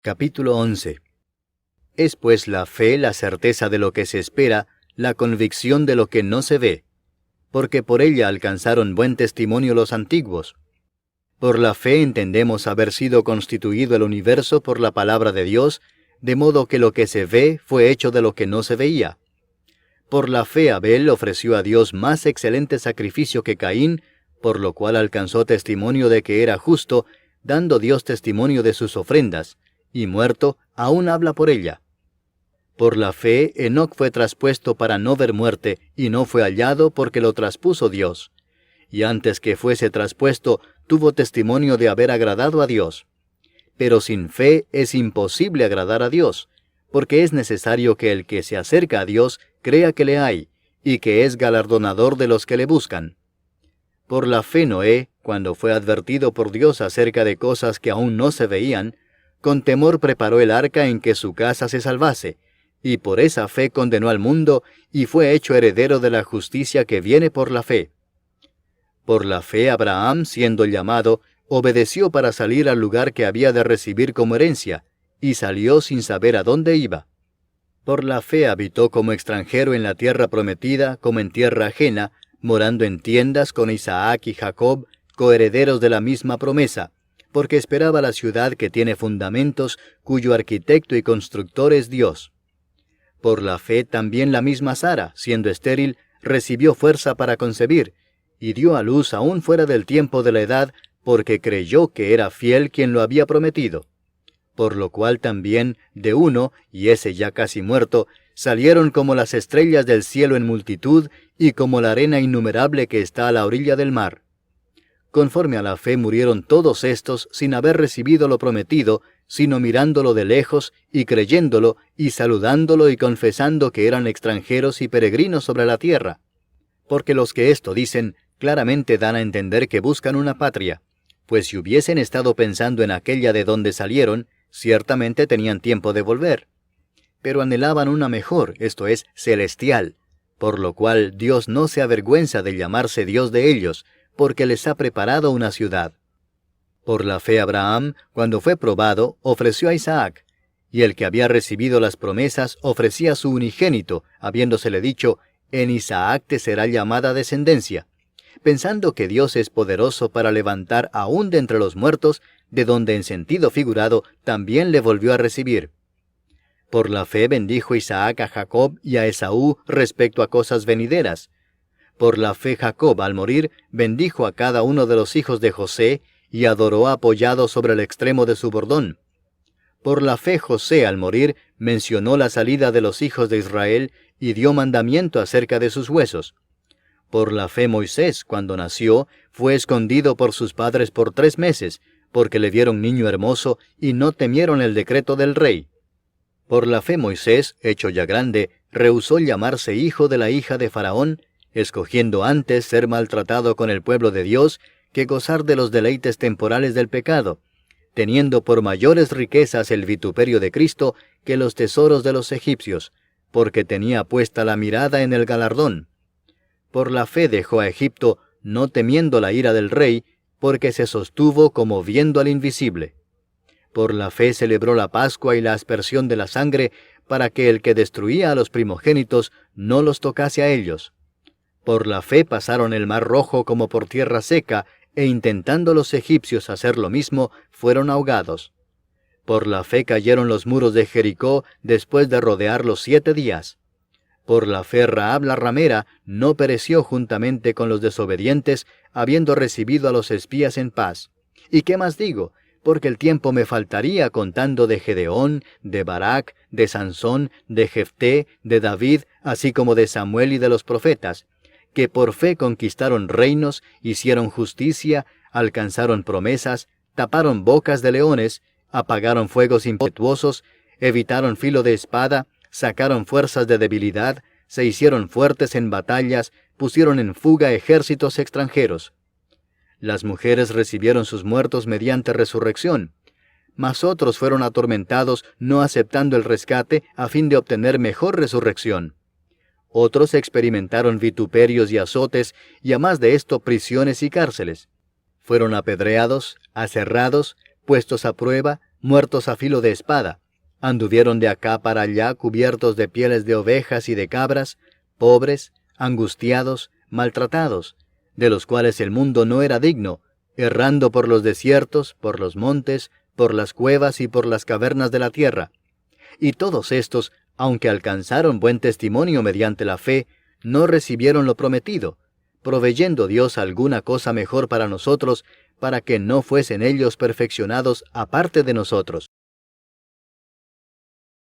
Capítulo 11. Es pues la fe la certeza de lo que se espera, la convicción de lo que no se ve, porque por ella alcanzaron buen testimonio los antiguos. Por la fe entendemos haber sido constituido el universo por la palabra de Dios, de modo que lo que se ve fue hecho de lo que no se veía. Por la fe Abel ofreció a Dios más excelente sacrificio que Caín, por lo cual alcanzó testimonio de que era justo, dando Dios testimonio de sus ofrendas, y muerto, aún habla por ella. Por la fe, Enoc fue traspuesto para no ver muerte, y no fue hallado porque lo traspuso Dios. Y antes que fuese traspuesto, tuvo testimonio de haber agradado a Dios. Pero sin fe es imposible agradar a Dios, porque es necesario que el que se acerca a Dios crea que le hay, y que es galardonador de los que le buscan. Por la fe Noé, cuando fue advertido por Dios acerca de cosas que aún no se veían, con temor preparó el arca en que su casa se salvase, y por esa fe condenó al mundo, y fue hecho heredero de la justicia que viene por la fe. Por la fe Abraham, siendo llamado, obedeció para salir al lugar que había de recibir como herencia, y salió sin saber a dónde iba. Por la fe habitó como extranjero en la tierra prometida, como en tierra ajena, morando en tiendas con Isaac y Jacob, coherederos de la misma promesa, porque esperaba la ciudad que tiene fundamentos, cuyo arquitecto y constructor es Dios. Por la fe también la misma Sara, siendo estéril, recibió fuerza para concebir, y dio a luz aún fuera del tiempo de la edad, porque creyó que era fiel quien lo había prometido. Por lo cual también, de uno, y ese ya casi muerto, salieron como las estrellas del cielo en multitud, y como la arena innumerable que está a la orilla del mar. Conforme a la fe murieron todos estos sin haber recibido lo prometido, sino mirándolo de lejos, y creyéndolo, y saludándolo y confesando que eran extranjeros y peregrinos sobre la tierra. Porque los que esto dicen, claramente dan a entender que buscan una patria, pues si hubiesen estado pensando en aquella de donde salieron, ciertamente tenían tiempo de volver. Pero anhelaban una mejor, esto es, celestial, por lo cual Dios no se avergüenza de llamarse Dios de ellos, porque les ha preparado una ciudad. Por la fe Abraham, cuando fue probado, ofreció a Isaac, y el que había recibido las promesas ofrecía a su unigénito, habiéndosele dicho, en Isaac te será llamada descendencia, pensando que Dios es poderoso para levantar aún de entre los muertos, de donde en sentido figurado también le volvió a recibir. Por la fe bendijo Isaac a Jacob y a Esaú respecto a cosas venideras. Por la fe Jacob, al morir, bendijo a cada uno de los hijos de José, y adoró apoyado sobre el extremo de su bordón. Por la fe José, al morir, mencionó la salida de los hijos de Israel, y dio mandamiento acerca de sus huesos. Por la fe Moisés, cuando nació, fue escondido por sus padres por 3 meses, porque le vieron niño hermoso, y no temieron el decreto del rey. Por la fe Moisés, hecho ya grande, rehusó llamarse hijo de la hija de Faraón, escogiendo antes ser maltratado con el pueblo de Dios, que gozar de los deleites temporales del pecado, teniendo por mayores riquezas el vituperio de Cristo que los tesoros de los egipcios, porque tenía puesta la mirada en el galardón. Por la fe dejó a Egipto, no temiendo la ira del rey, porque se sostuvo como viendo al invisible. Por la fe celebró la Pascua y la aspersión de la sangre, para que el que destruía a los primogénitos no los tocase a ellos. Por la fe pasaron el mar rojo como por tierra seca, e intentando los egipcios hacer lo mismo, fueron ahogados. Por la fe cayeron los muros de Jericó después de rodearlos 7 días. Por la fe Rahab la ramera no pereció juntamente con los desobedientes, habiendo recibido a los espías en paz. ¿Y qué más digo? Porque el tiempo me faltaría contando de Gedeón, de Barak, de Sansón, de Jefté, de David, así como de Samuel y de los profetas, que por fe conquistaron reinos, hicieron justicia, alcanzaron promesas, taparon bocas de leones, apagaron fuegos impetuosos, evitaron filo de espada, sacaron fuerzas de debilidad, se hicieron fuertes en batallas, pusieron en fuga ejércitos extranjeros. Las mujeres recibieron sus muertos mediante resurrección, mas otros fueron atormentados no aceptando el rescate a fin de obtener mejor resurrección. Otros experimentaron vituperios y azotes, y a más de esto prisiones y cárceles. Fueron apedreados, aserrados, puestos a prueba, muertos a filo de espada, anduvieron de acá para allá cubiertos de pieles de ovejas y de cabras, pobres, angustiados, maltratados, de los cuales el mundo no era digno, errando por los desiertos, por los montes, por las cuevas y por las cavernas de la tierra. Y todos estos, aunque alcanzaron buen testimonio mediante la fe, no recibieron lo prometido, proveyendo Dios alguna cosa mejor para nosotros, para que no fuesen ellos perfeccionados aparte de nosotros.